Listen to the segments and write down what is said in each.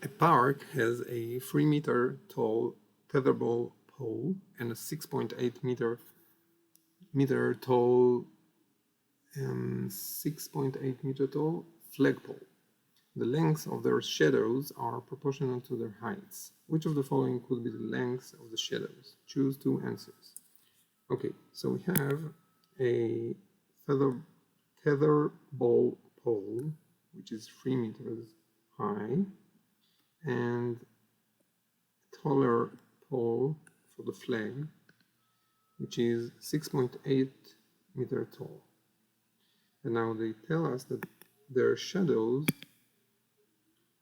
A park has a 3-meter tall tetherball pole and a 6.8 meter tall 6.8 meter tall flagpole. The lengths of their shadows are proportional to their heights. Which of the following could be the lengths of the shadows? Choose two answers. Okay, so we have a tetherball pole, which is 3 meters high, and a taller pole for the flag, which is 6.8 meter tall. And now they tell us that their shadows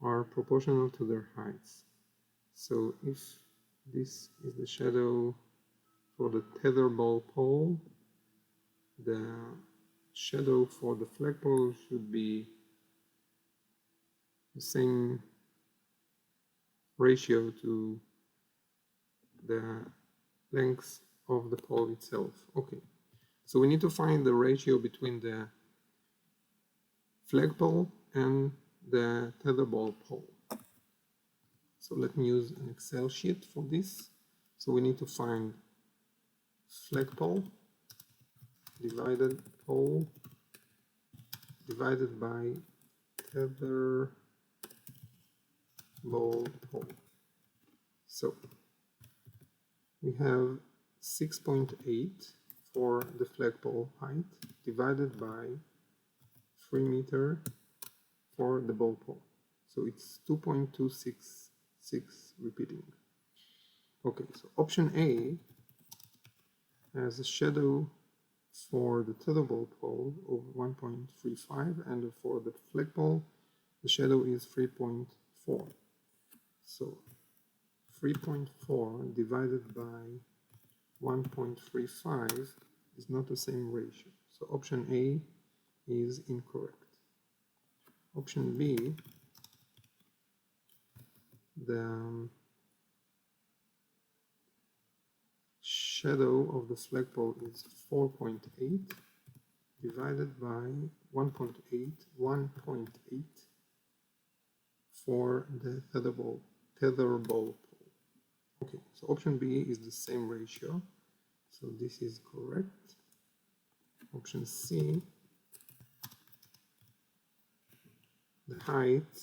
are proportional to their heights. So if this is the shadow for the tetherball pole, the shadow for the flagpole should be the same ratio to the length of the pole itself. Okay, so we need to find the ratio between the flagpole and the tetherball pole. So let me use an Excel sheet for this. So we need to find flagpole divided pole divided by tetherball pole. So we have 6.8 for the flagpole height divided by 3 meter for the ball pole. So it's 2.266 repeating. Okay, so option A has a shadow for the tetherball pole of 1.35, and for the flagpole the shadow is 3.4. So 3.4 divided by 1.35 is not the same ratio. So option A is incorrect. Option B, the shadow of the flagpole is 4.8 divided by 1.8 for the tetherball pole. Okay, so option B is the same ratio, so this is correct. Option C, the height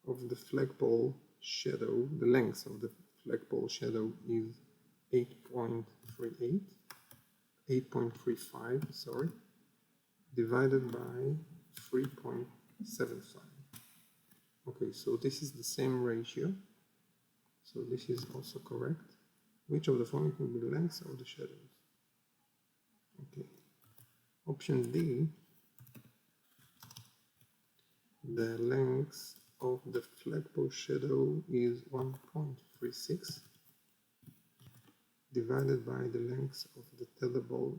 of the flagpole shadow, the length of the flagpole shadow is 8.35, sorry, divided by 3.75. Okay, so this is the same ratio, so this is also correct. Which of the following will be the length of the shadows? Okay, option D, the length of the flagpole shadow is 1.36 divided by the length of the tetherball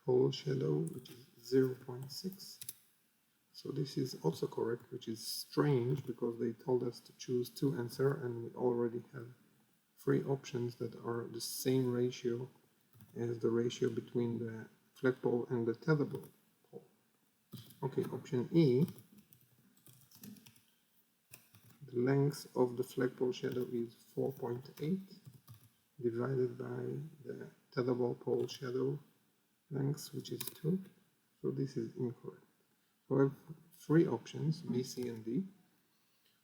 pole shadow, which is 0.6. So this is also correct, which is strange because they told us to choose two answers, and we already have 3 options that are the same ratio as the ratio between the flagpole and the tetherball pole. Okay, option E, the length of the flagpole shadow is 4.8 divided by the tetherball pole shadow length, which is 2. So this is incorrect. So I have 3 options, B, C, and D,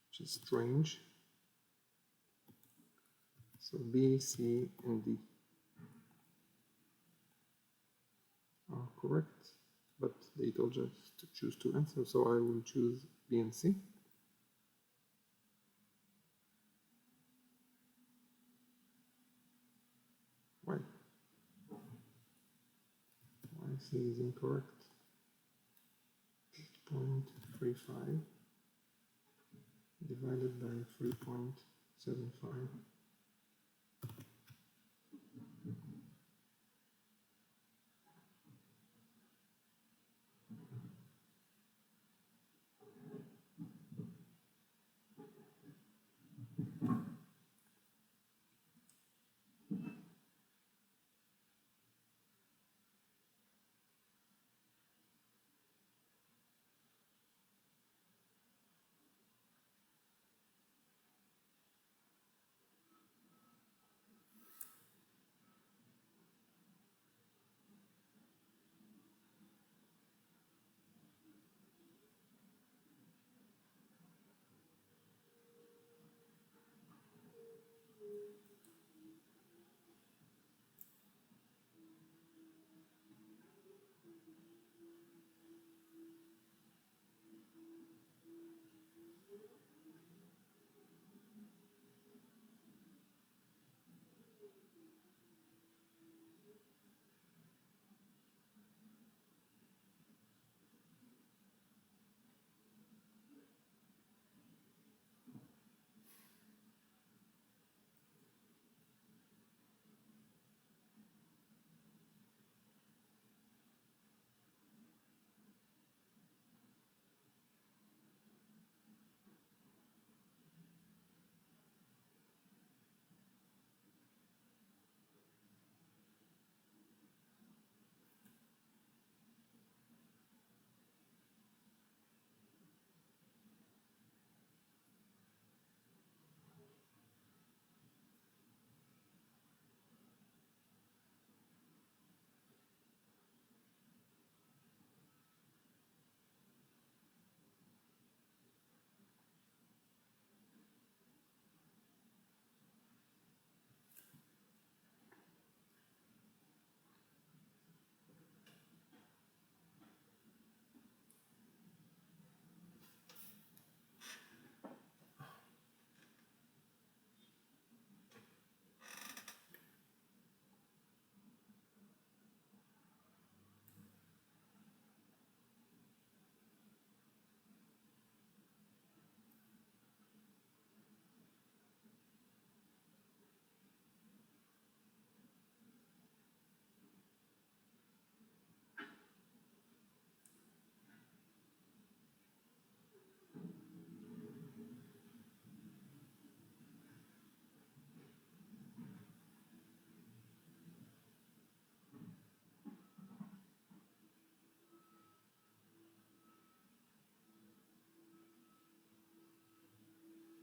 which is strange. So B, C, and D are correct, but they told us to choose 2 answers, so I will choose B and C. Why? Why C is incorrect? 8.35 divided by 3.75.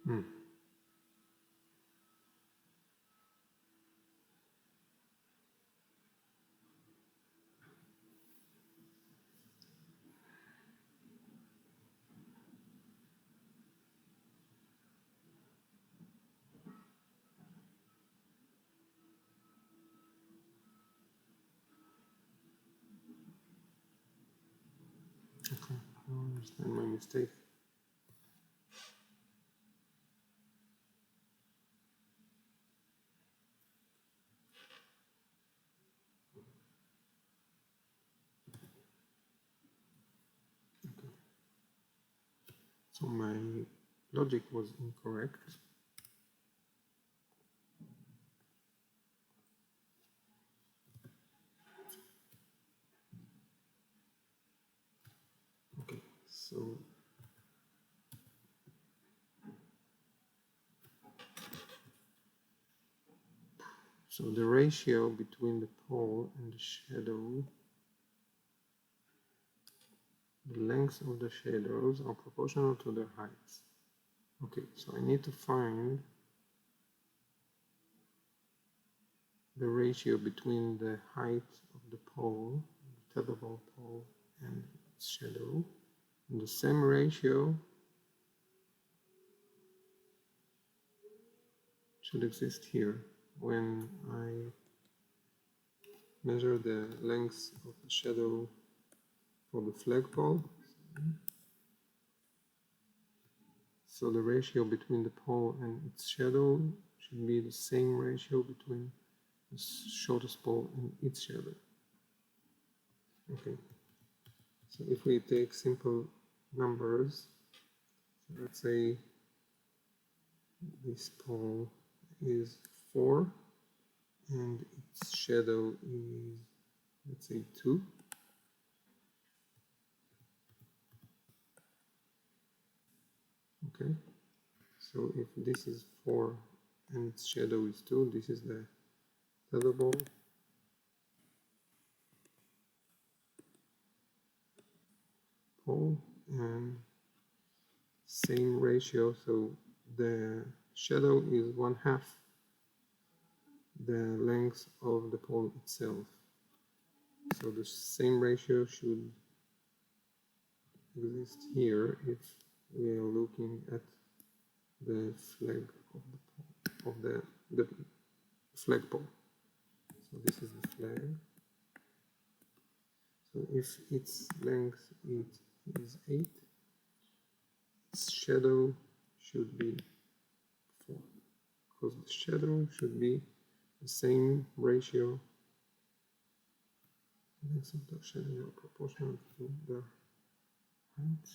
Hmm. Okay, I understand my mistake. Okay. So my logic was incorrect. Okay, so the ratio between the pole and the shadow, the lengths of the shadows are proportional to their heights. Okay, so I need to find the ratio between the height of the pole, the tetherball pole, and its shadow. And the same ratio should exist here when I measure the length of the shadow for the flagpole. So the ratio between the pole and its shadow should be the same ratio between the shortest pole and its shadow. Okay, so if we take simple numbers, so let's say this pole is 4 and its shadow is, let's say, 2. Okay, so if this is 4 and its shadow is 2, this is the tetherball pole, and same ratio, so the shadow is 1/2 the length of the pole itself. So the same ratio should exist here if we are looking at the flag of the pole, of the flagpole. So this is the flag. So if its length is 8, its shadow should be 4, because the shadow should be the same ratio. Length of the shadow are proportional to the height.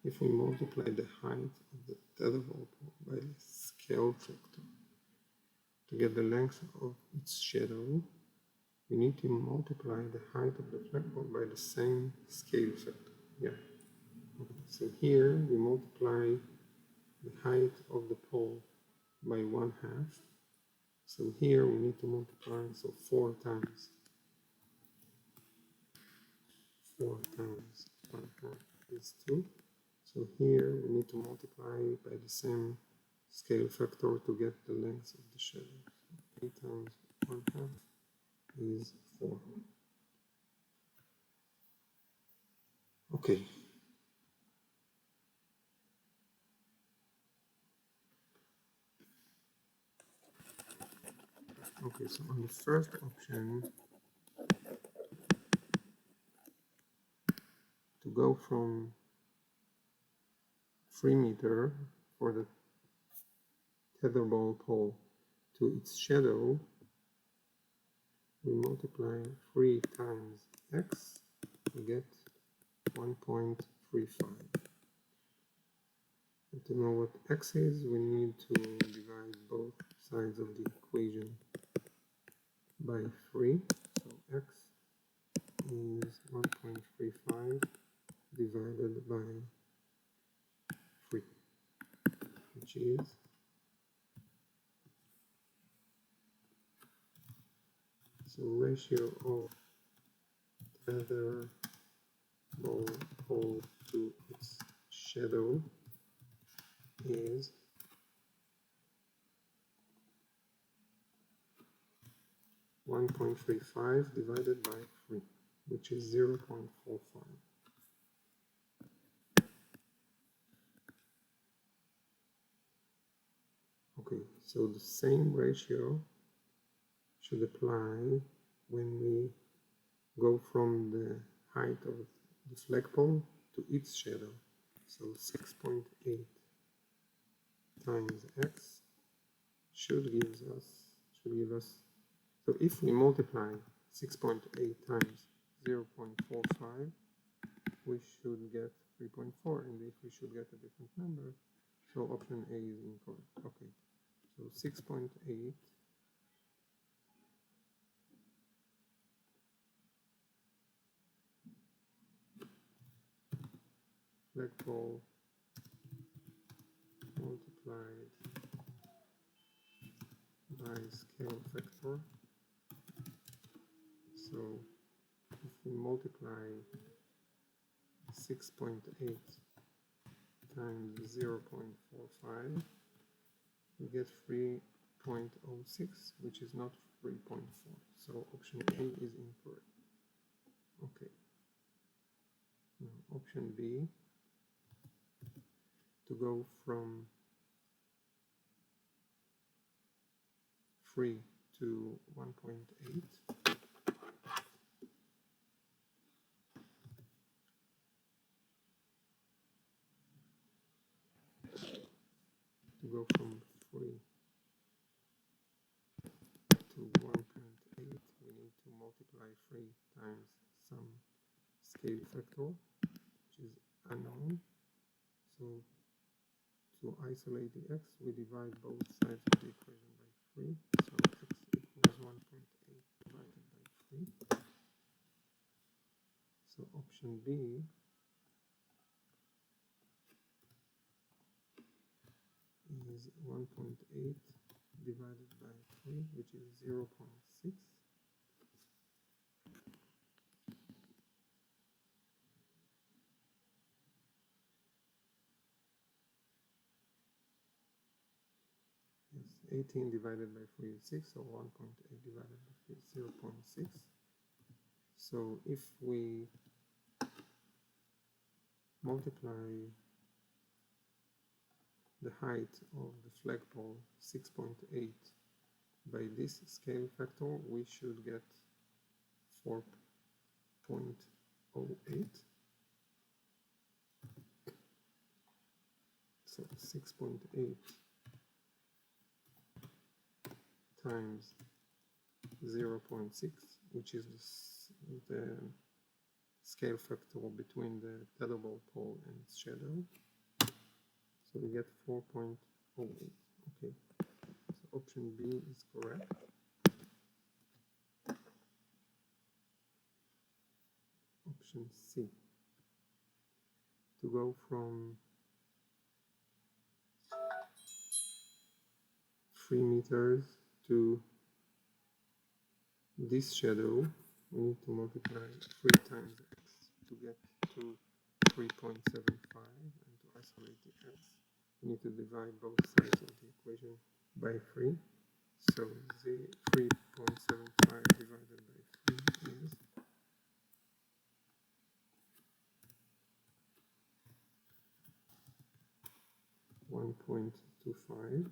If we multiply the height of the tetherball pole by the scale factor to get the length of its shadow, we need to multiply the height of the flagpole by the same scale factor. Yeah. Okay. So here we multiply the height of the pole by 1/2. So here we need to multiply, so 4 times. 4 times 1/2 is 2. So here we need to multiply by the same scale factor to get the length of the shadow. So 8 times 1/2 is 4. Okay. Okay, so on the first option, to go from 3 meter for the tetherball pole to its shadow, we multiply 3 times x, we get 1.35. And to know what x is, we need to divide both sides of the equation by 3. So x is 1.35 divided by 3, which is so ratio of tetherball pole to its shadow is 1.35 divided by 3, which is 0.45. Okay, so the same ratio should apply when we go from the height of the flagpole to its shadow. So 6.8 times x should give us, so if we multiply 6.8 times 0.45, we should get 3.4, and if we should get a different number, so option A is incorrect. Okay, so 6.8 flagpole multiplied by scale factor. So if we multiply 6.8 times 0.45, we get 3.06, which is not 3.4. So option A is incorrect. Okay. Now option B, to go from 3 to 1.8, to go from 3 to 1.8, we need to multiply 3 times some scale factor, which is unknown. So to isolate the x, we divide both sides of the equation by 3. So x equals 1.8 divided by 3. So option B is 1.8 divided by 3, which is 0.6. Yes, 18 divided by 3 is 6, so 1.8 divided by 3 is 0.6. So if we multiply the height of the flagpole 6.8 by this scale factor, we should get 4.08. So 6.8 times 0.6, which is the scale factor between the tetherball pole and its shadow. So we get 4.08. Okay, so option B is correct. Option C, to go from 3 meters to this shadow, we need to multiply 3 times x to get to 3.75, and to isolate the x, we need to divide both sides of the equation by 3. So the 3.75 divided by 3 is 1.25.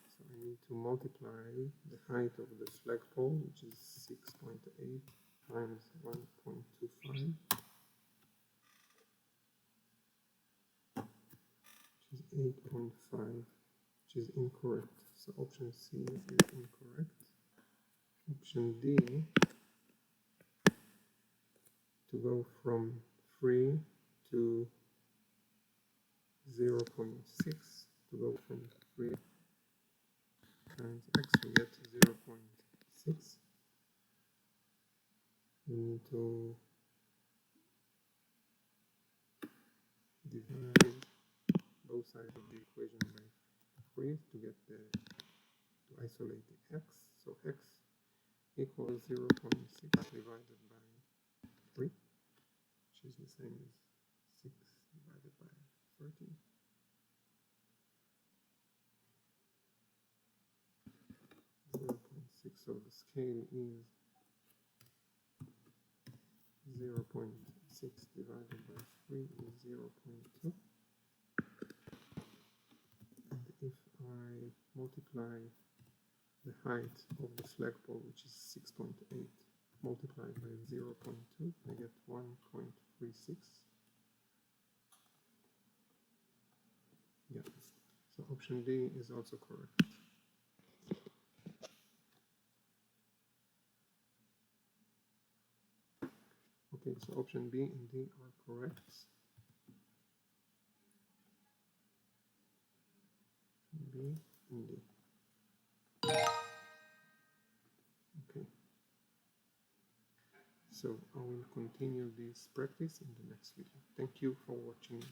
So I need to multiply the height of the flagpole, which is 6.8 times 1.25, which is 8.5, which is incorrect. So option C is incorrect. Option D, to go from 3 to 0.6, to go from 3 times x, we get 0.6. We need to divide both sides of the equation by 3 to get to isolate the x. So x equals 0.6 divided by 3, which is the same as 6 divided by 30. So the scale is 0.6 divided by 3 is 0.2. And if I multiply the height of the flagpole, which is 6.8, multiplied by 0.2, I get 1.36. Yeah, so option D is also correct. Okay, so option B and D are correct. B and D. Okay. So I will continue this practice in the next video. Thank you for watching.